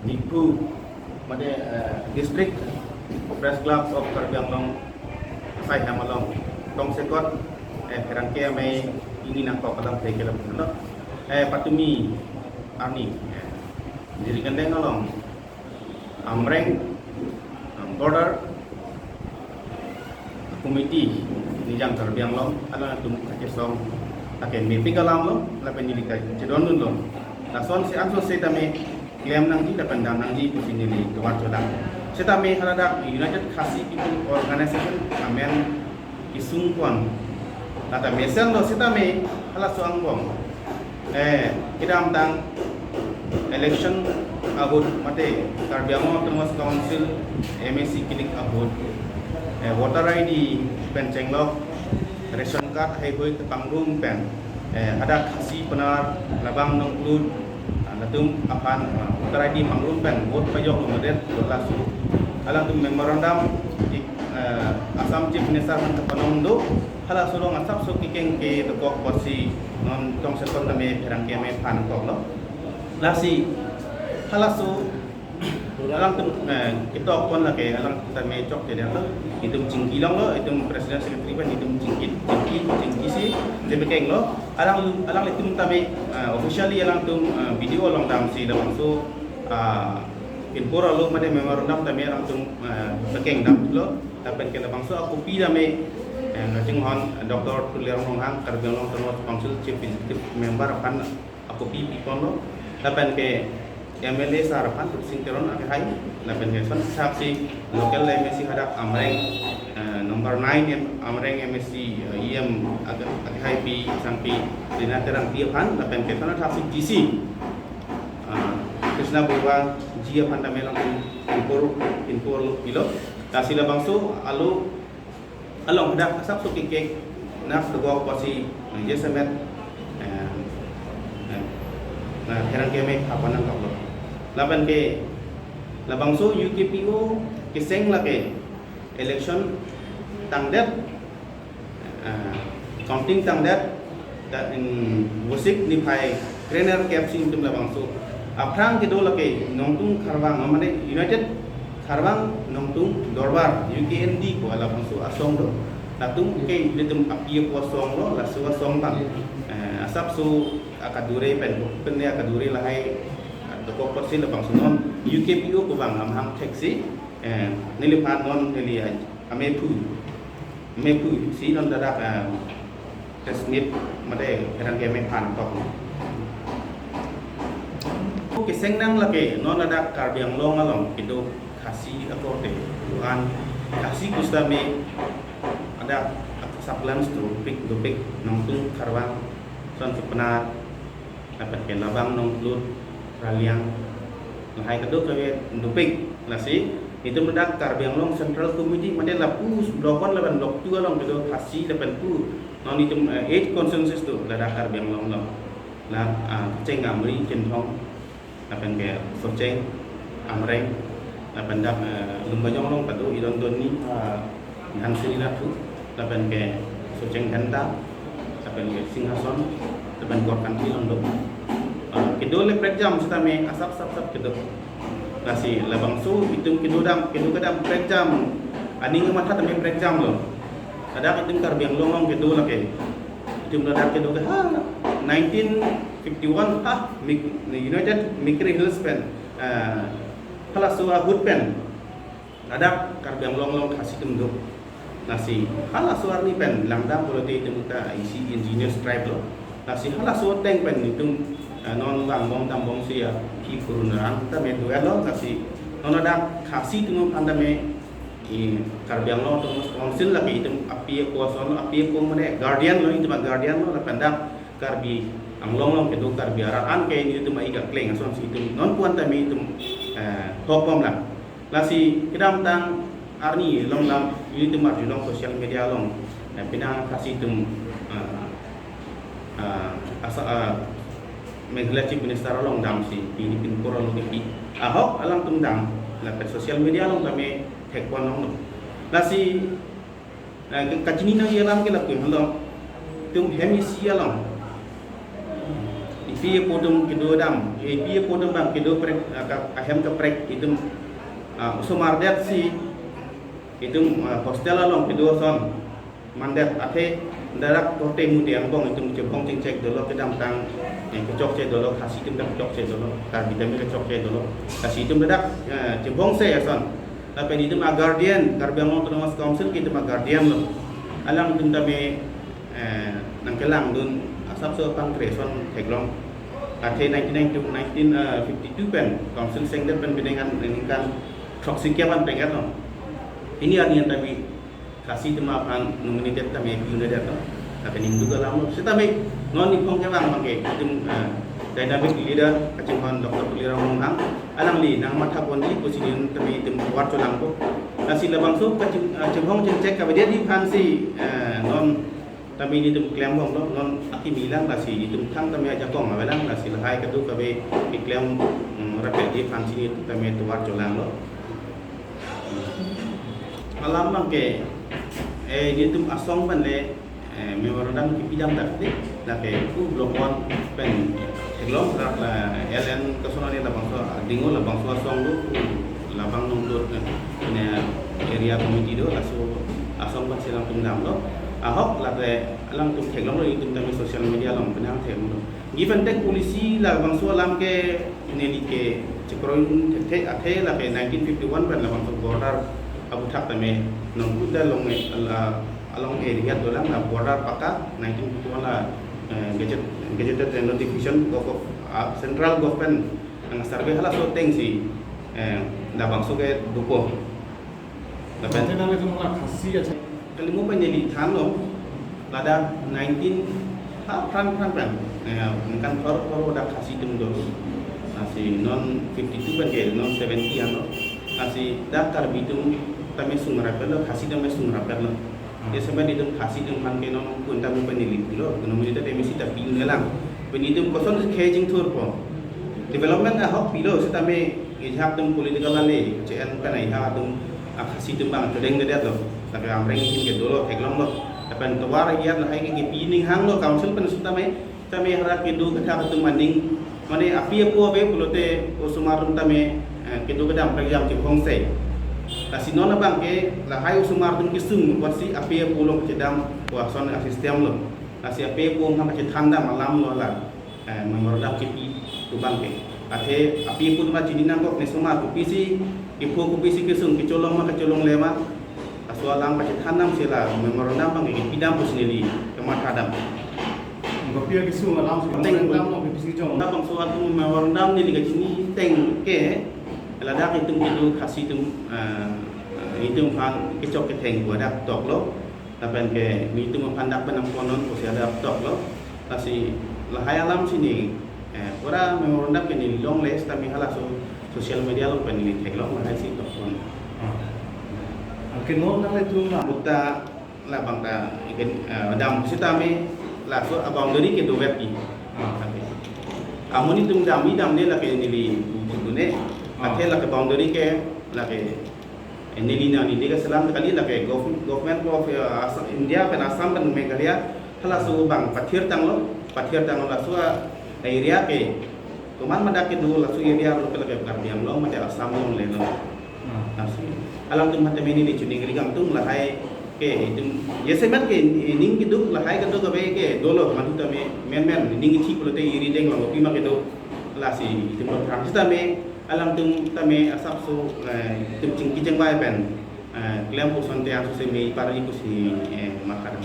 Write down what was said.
Ibu Made District Press Club of Karbi Anglong Sai Hamalong Tong Sekot Herangke may ini nak kau kadang saya kira betul. Patumi Arni diri kandeng along Amreng Border Committee Nijang Karbi Anglong ala tum kesong akan meeting alam lo lapan jadi cedon lo. Lason si anso saya tame klaim nangji lapan dam nangji pusing ini tuan colang. Saya tame haladak United Khasi People Organization amen isungkuan. Nata mesel lo saya tame halas soang bom. Kita amtang election abud mate Karbi Anglong Termas Council MSC Kilik abud. Voter ID penceng lo. Ration card hai boy ke pangrum pen ada khasi penar labang nongklud latum apan voter ID pangrum pen vote payok model berlasu alang tum memorandum di Assam Chief Minister kan kepanong do hala sulong asap so kikeng ke tekok posi non tong sekon name perang keme pan kok lo lasi hala so alang tum kita pun lah ke alang kita mecok jadi apa itu cingki lang lo itu presiden sekretari pan itu cingki si debekeng lo alang itu tame officially alang tum video long dam si dalam so inpora lo made memorandum tame alang tum bekeng dam lo tapi ke dalam so aku pi dame ngajeng hon Dr. Tuliang Longhang Karbi Anglong Termas Council Chief Executive Member pan aku pi pon lo tapi ke MLA Sarapan Singteron Akhai Lapan Geson Saksi Local MSC Hadak Amreng Nomor 9 Amreng MSC IM Akhai Pi Sampi Dinaterang Tiapan Lapan Geson Saksi GC Krishna Burwa Jia Pandamelang Impor Pilo Tasila Bangso Alu Along Hadak Asap Suki Kek Naf Dugok Pasi Jesamet Herang Keme apa nang kalau laban ke labang so UKPO kiseng lake election tangdat counting tangdat dan wasik ni pai trainer capsing tum labang so aprang ke do lake nongtung karbang amane United karbang nongtung dorbar UKND ko labang so asong do latung ke ditum apiyo ko song lo la suwa song tang asap so akadure pen ya akadure lahai toko porsi lebang sunon UKPO ko bang ham taxi nilipat non nili amepu si non dadak tesnip made heran game pan tok ke sengnang lake non dadak Karbi Anglong along kido khasi akote tuan khasi kustame ada saplan stupik dupik nongtung karwang son sepenar dapat ke labang nongklut raliang lahai kedua ke dupik lasi itu mendak Karbi Anglong Central Committee made lapus blokon laban blok 2 long kedua khasi laban pu non itu 8 consensus tu ladak Karbi Anglong long la ceng amri centong laban ke soceng amreng laban dak lumbajong long padu idon doni han sirina tu laban ke soceng ganda laban ke Singhason laban gorkan ilong do kedua le prejam setame asap kedua nasi labang su itu kedua kadam prejam ani ngamata tame prejam lo ada itu Karbi Anglong long kedua lake itu ada kedua ha 1951 ha United Mikri Hills pen hala suwa hut pen ada Karbi Anglong long kasih tumdo nasi hala suar ni pen langdam boleh itu muka isi engineers tribe lo nasi hala suwa teng pen itu non bang bong tam bong sia ki kurunarang ta me duelo kasi non ada khasi tu anda me Karbi Anglong Termas Council lagi itu api kuasa api ko mane guardian lo itu guardian lo lapanda Karbi Anglong lo kedu Karbi Araan ke ini itu mai ka kleng ason itu non puan ta me itu topom lah lasi kidam tang arni long lam itu mar long sosial media long pinang khasi itu asa Megla Chief Minister long dam si Pilipin Koro lo kepi ahok alang tum dam la pe sosial media long kami tekwan long lasi kajini na yalam ke la ku halo tum hemi si alang pia podum kedua dam pia podum bang kedua prek ahem ke prek itu usumardet si itu hostel along kedua son mandet ate darak tote mudiang bong itu cebong cek dulu kedam tang kecok cek dulu kasih itu kecok cek dulu kar vitamin kecok cek dulu kasih itu darak cebong saya son tapi itu mah guardian karbang autonomous council kita mah guardian lo alang dun tabe nang kelang dun asap so pangkreson teglong ate 1952 pen council sengder pen dengan kan toksikiapan pengen lo ini artinya tapi kasih tema pan nominated tabe united lo tapi ini juga lama kita tabe non nipong kewang mangke itu dynamic leader kacimpan Dr. Pulira Munghang alang li nang mata pondi posisi tabe itu war colang ko nasi labang so kacimhong cek ka dia di pansi non tabi ni tu klaim bong non aki bilang nasi itu thang tabe aja kong abelang nasi lahai kadu kabe klaim rapid di pansi ni tu tabe tu war colang lo alam bangke ni tu asong ban le memorandum ki pijam dak de la ke ku blokon pen eglong la LN kesona ni labang so dingo labang so asong lu labang nongdor ne area committee do laso asong ban silang tungdam lo ahok la ke alang tum eglong lo itum tami social media long penang them lo given tek polisi labang so lam ke ne ke cekroin te ate la ke 1951 ban labang so border abu thak tame nong kuda long along area dolang la border paka 1951 la gazetted notification of central government ang survey hala so teng si labang so ke dupo laban nang itu mula kasih aja kalimu penjeli thano lada 19 pran kan kor da kasih tum do nasi non 52 ban ke non 70 ano nasi daftar bitum tame sungrapel kasih tame sungrapel dia sampai di dalam kasih dalam pantai non pun tamu peneliti lo, kemudian kita emisi tapi ngelang, peneliti koson kejing tur po, development ahok pilo, setame ihap dalam political lale, CN kan ihap dalam kasih dalam bang, cedeng dia lo, tapi amreng ingin ke dulu, eglong lo, tapi tawar iya lah, kayak pining hang lo, council pen setame, tame harap kedu kita ketemu maning, mana api apa pulote usumarum tame kedu kita amreng jam cipong say. Kasi nona bangke lahai usumar dum kisung wasi ape pulong cedam wason asistem lo kasi ape po ngam ke thanda malam lo la memorda kipi tu bangke ate ape po ma jinina ko ne suma ku pisi ipo ku pisi kisung kicolong ma kicolong lema aswalang pa thandam sila memorda bangke pidam pusnili kematadam ngopia kisung alam sih teng mo pisi jong na bang suatu memorda ni liga jini teng ke lada itu kasih itu fan kecok keteng gua dak tok lo tapi ke itu mempandak penamponon usia dak tok lo kasi lahai alam sini pura memorandum ke ni long list tapi halas sosial media lo penili tek lo mahal si tok pun akin non nang itu na buta la bangka ikan dam sitame la so abang dari ke do web ni amun itu dam dia la ke nili bune akhir lah ke boundary ke lah ke Nelina ni dia selam kali lah ke government of India pen Assam pen Meghalaya hala su bang pathir tang lo lah su area ke kuman madak ke dulu lah su area lo ke Karbiam lo mate Assam lo le lo nasi alam tu mate meni ni cuning rigam tu lah hai ke itu ye semen ke ning kidu lah hai ke do ke dolo matu ta men ning chi pulote iri deng lo pima ke do lah si itu praktis ta alam tum tame asap so tum cingki jeng bai pen klaim po sonte asu se me para iku si makadam